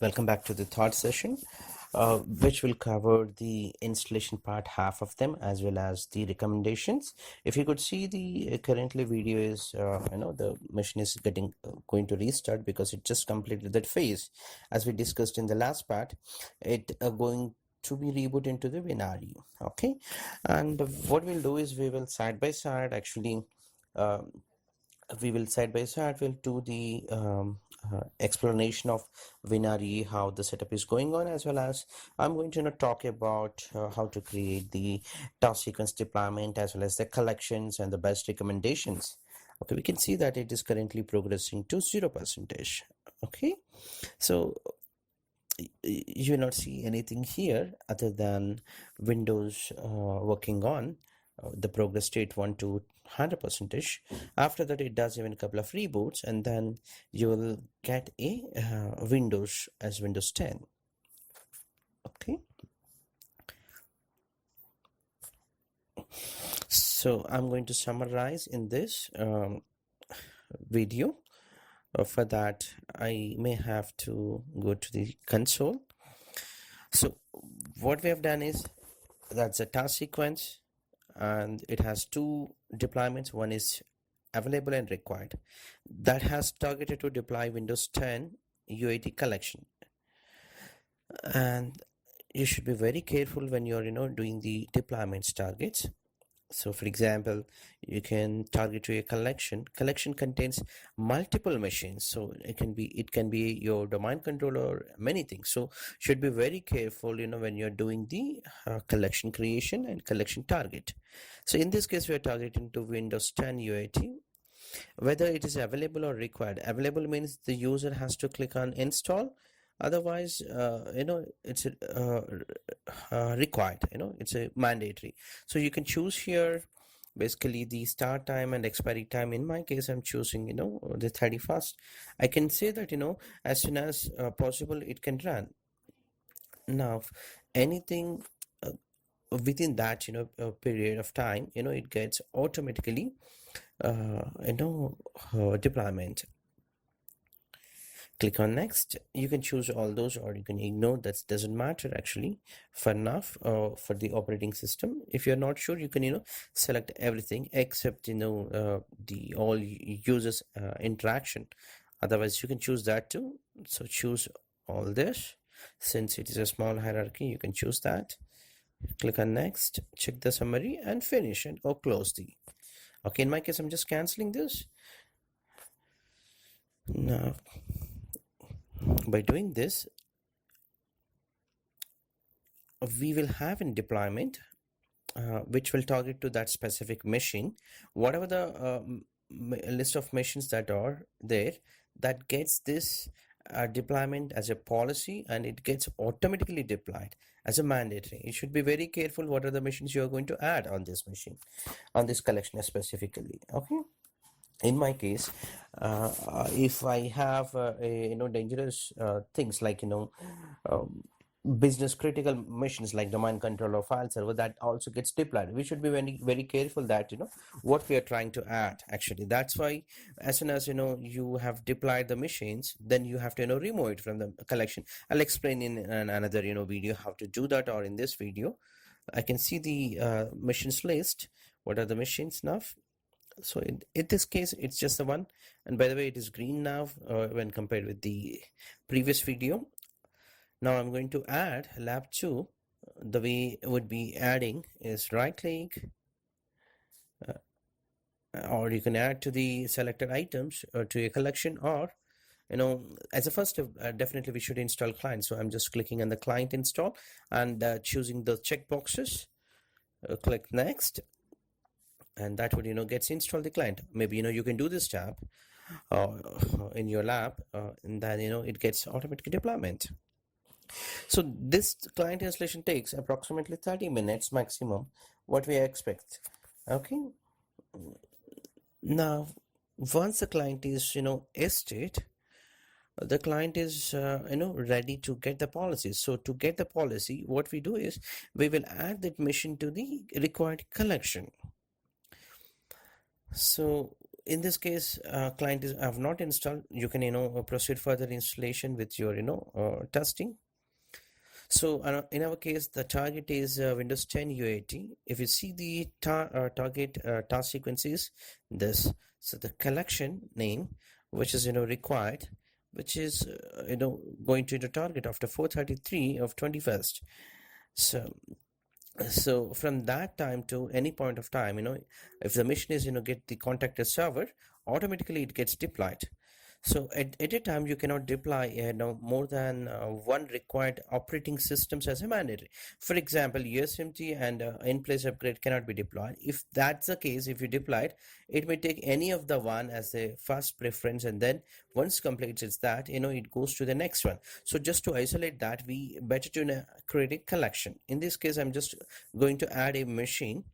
Welcome back to the third session, which will cover the installation part, half of them, as well as the recommendations. If you could see the currently video is, the machine is going to restart because it just completed that phase. As we discussed in the last part, it going to be reboot into the WinRE. Okay, and what we'll do is we will side by side actually. Um we will side by side will do the explanation of WinRE, how the setup is going on, as well as I'm going to talk about how to create the task sequence deployment, as well as the collections and the best recommendations. Okay, we can see that it is currently progressing to 0%. Okay, so you will not see anything here other than Windows working on the progress state 1 to 100%. After that, it does even a couple of reboots, and then you will get a Windows as Windows 10. Okay, so I'm going to summarize in this video. For that, I may have to go to the console. So what we have done is that's a task sequence, and it has two deployments. One is available and required. That has targeted to deploy Windows 10 UAT collection. And you should be very careful when you're doing the deployments targets. So for example, you can target to a collection contains multiple machines, so it can be your domain controller, many things. So should be very careful when you're doing the collection creation and collection target. So in this case, we are targeting to Windows 10 UAT. Whether it is available or required, available means the user has to click on install, otherwise it's required, it's a mandatory. So you can choose here basically the start time and expiry time. In my case, I'm choosing the 31st. I can say that as soon as possible it can run. Now anything within that period of time, it gets automatically deployment. Click on next. You can choose all those or you can ignore, that doesn't matter actually for enough for the operating system. If you're not sure, you can select everything except the all users interaction. Otherwise you can choose that too. So choose all this. Since it is a small hierarchy, you can choose that. Click on next, check the summary and finish it or close the. Okay, in my case, I'm just canceling this. Now, by doing this, we will have in deployment, which will target to that specific machine. Whatever the list of machines that are there, that gets this deployment as a policy, and it gets automatically deployed as a mandatory. You should be very careful what are the machines you are going to add on this machine, on this collection specifically. Okay, in my case, if I have dangerous things like um, business critical missions like domain controller, file server, that also gets deployed, we should be very very careful that what we are trying to add. Actually, that's why as soon as you have deployed the machines, then you have to remove it from the collection. I'll explain in another video how to do that, or in this video I can see the machines list. What are the machines now? So in this case, it's just the one. And by the way, it is green now when compared with the previous video. Now I'm going to add lab 2. The way it would be adding is right click, or you can add to the selected items or to a collection, or as a first step, definitely we should install client. So I'm just clicking on the client install and choosing the check boxes. Click next, and that would gets installed the client. Maybe you can do this tab in your lab, and then it gets automatic deployment. So this client installation takes approximately 30 minutes maximum, what we expect. Okay, now once the client is estate, the client is ready to get the policy. So to get the policy, what we do is we will add that machine to the required collection. So in this case, client is have not installed, you can proceed further installation with your testing. So in our case, the target is Windows 10 UAT. If you see the target task sequence is this. So the collection name, which is required, which is going to the target after 4:33 of 21st. So from that time to any point of time, if the mission is get the contacted server, automatically it gets deployed. So at a time, you cannot deploy more than one required operating systems as a mandatory. For example, USMT and in-place upgrade cannot be deployed. If that's the case, if you deploy it, it may take any of the one as a first preference, and then once completes it's that, it goes to the next one. So just to isolate that, we better to create a collection. In this case, I'm just going to add a machine.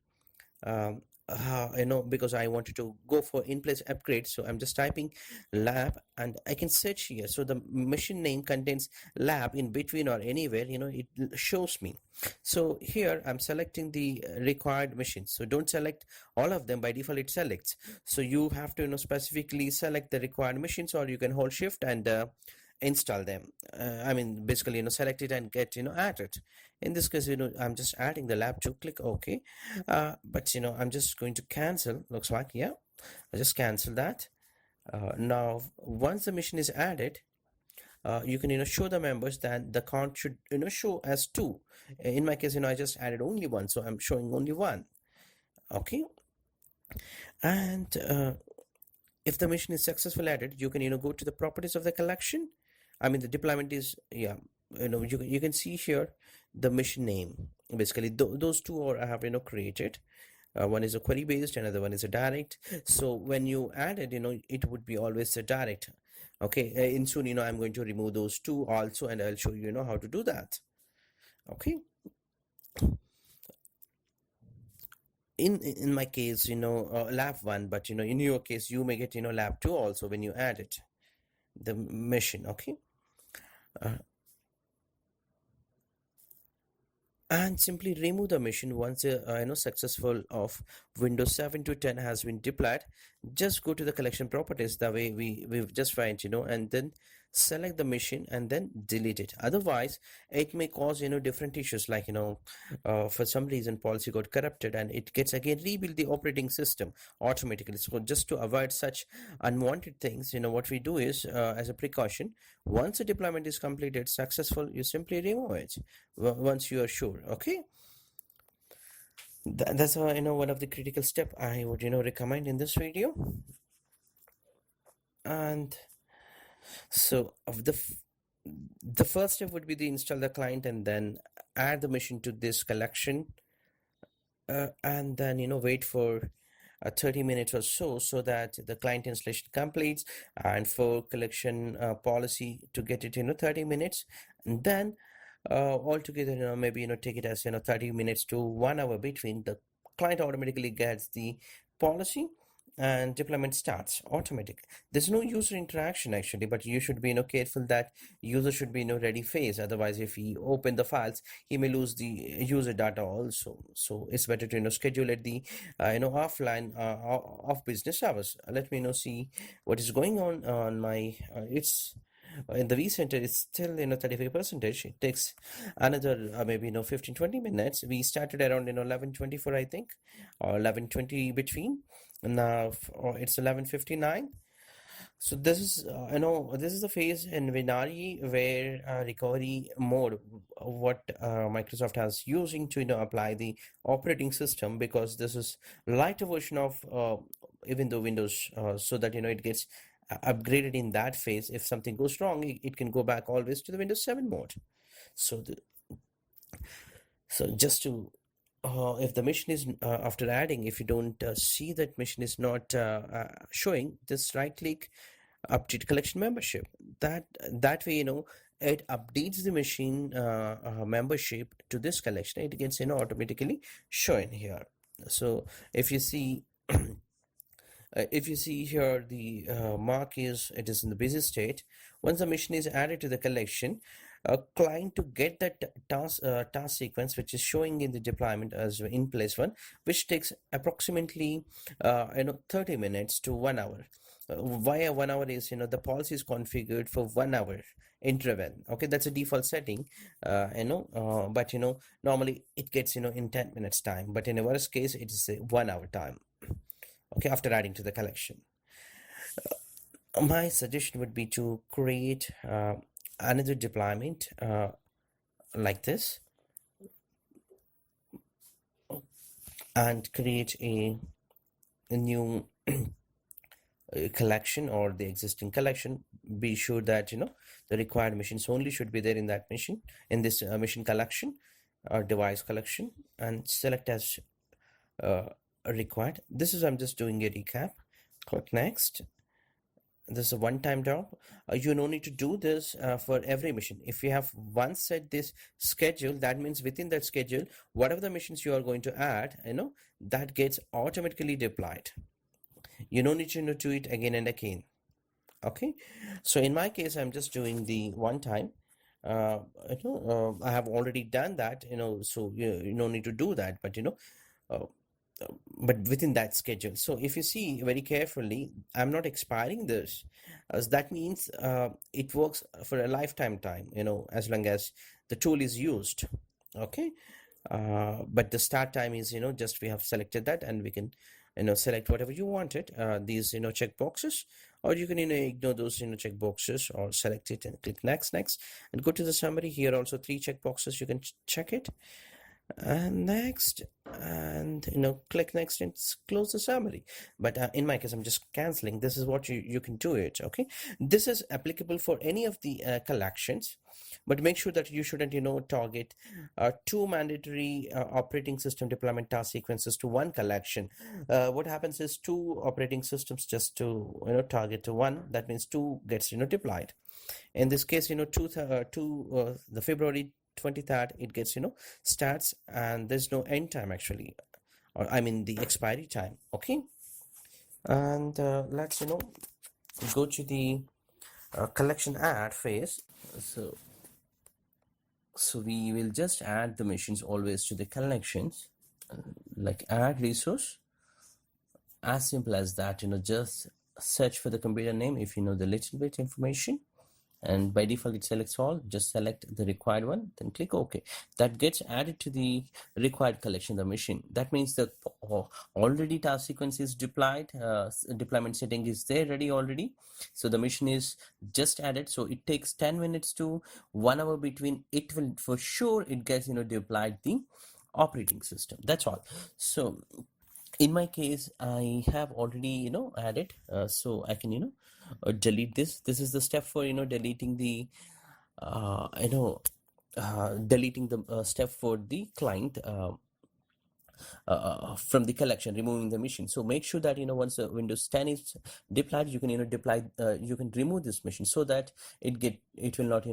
Because I wanted to go for in-place upgrade, so I'm just typing lab and I can search here. So the machine name contains lab in between or anywhere, it shows me. So here I'm selecting the required machines. So don't select all of them, by default it selects. So you have to specifically select the required machines, or you can hold shift and install them. I mean, basically, select it and get, added. In this case, I'm just adding the lab to click OK. But, I'm just going to cancel. Looks like, yeah, I just cancel that. Now, once the mission is added, you can, show the members that the count should, show as 2. In my case, I just added only 1. So I'm showing only 1. Okay. And if the mission is successfully added, you can, go to the properties of the collection. I mean, the deployment is, yeah, you can see here the mission name. Basically, those two are I have, created. One is a query based, another one is a direct. So when you add it, it would be always a direct. Okay, in soon, I'm going to remove those two also, and I'll show you, how to do that. Okay. In my case, lab 1, but in your case you may get lab 2 also when you add it, the mission. Okay. And simply remove the machine once successful of Windows 7 to 10 has been deployed. Just go to the collection properties the way we've just find, and then select the machine and then delete it. Otherwise it may cause different issues, like for some reason policy got corrupted and it gets again rebuild the operating system automatically. So just to avoid such unwanted things, what we do is, as a precaution, once the deployment is completed successful, you simply remove it once you are sure. Okay. That's one of the critical step I would recommend in this video. And so of the first step would be to install the client and then add the machine to this collection, and then wait for 30 minutes or so that the client installation completes, and for collection policy to get it 30 minutes, and then altogether maybe take it as 30 minutes to 1 hour between, the client automatically gets the policy and deployment starts automatic. There's no user interaction actually, but you should be careful that user should be ready phase. Otherwise, if he open the files, he may lose the user data also. So it's better to schedule at the offline off business hours. Let me see what is going on my it's in the vCenter. It's still 35%. It takes another maybe 15-20 minutes. We started around 11:24 I think, or 11:20 between. Now it's 11:59. So this is this is the phase in Vinari where recovery mode, what Microsoft has using to apply the operating system, because this is lighter version of even though Windows, so that it gets upgraded in that phase. If something goes wrong, it can go back always to the Windows 7 mode. So just to if the mission is after adding, if you don't see that mission is not showing, just right click update collection membership. That way it updates the machine membership to this collection. It gets automatically shown here. So if you see here, the mark is it is in the busy state. Once the machine is added to the collection, client to get that task sequence which is showing in the deployment as in place one, which takes approximately 30 minutes to 1 hour. Why a 1 hour is, the policy is configured for 1 hour interval. Okay, that's a default setting, but normally it gets in 10 minutes time, but in a worst case it is a 1 hour time. Okay, after adding to the collection, my suggestion would be to create another deployment like this, and create a new collection or the existing collection. Be sure that the required machines only should be there in that machine, in this machine collection or device collection, and select as required. This is, I'm just doing a recap. Click next. This is a one-time job. You no need to do this for every mission. If you have once set this schedule, that means within that schedule, whatever the missions you are going to add, that gets automatically deployed. You don't need to do it again and again. Okay, so in my case, I'm just doing the one time. I have already done that, so you no need to do that, but uh, but within that schedule. So if you see very carefully, I'm not expiring this, as that means it works for a lifetime time, as long as the tool is used. Okay, but the start time is, just we have selected that, and we can select whatever you wanted, these check boxes, or you can ignore those check boxes, or select it and click next, and go to the summary. Here also 3 check boxes, you can check it, and next, and click next and close the summary. But in my case, I'm just canceling. This is what you can do it. Okay, this is applicable for any of the collections, but make sure that you shouldn't target 2 mandatory operating system deployment task sequences to one collection. What happens is 2 operating systems just to target to one, that means 2 gets deployed. In this case, the February 23rd, it gets starts, and there's no end time actually, or I mean the expiry time. Okay, and let's go to the collection add phase. So we will just add the machines always to the collections, like add resource, as simple as that. Just search for the computer name if you know the little bit information, and by default it selects all. Just select the required one, then click OK. That gets added to the required collection, the machine. That means the already task sequence is deployed, deployment setting is there ready already, so the machine is just added. So it takes 10 minutes to 1 hour between. It will for sure it gets deployed the operating system. That's all. So in my case, I have already added, so I can delete this. This is the step for deleting the deleting the step for the client from the collection, removing the machine. So make sure that once Windows 10 is deployed, you can you can remove this machine, so that it will not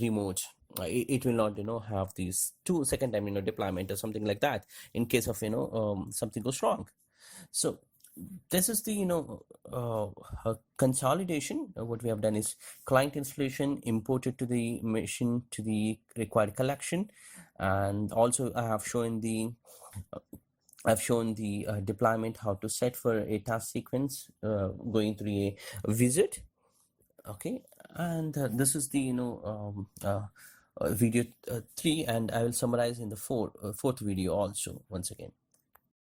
remote. It will not have these 2-second time deployment or something like that, in case of something goes wrong. So this is the consolidation. What we have done is client installation imported to the machine to the required collection, and also I have shown the deployment, how to set for a task sequence going through a visit. Okay, and this is the video 3, and I will summarize in the fourth video also once again.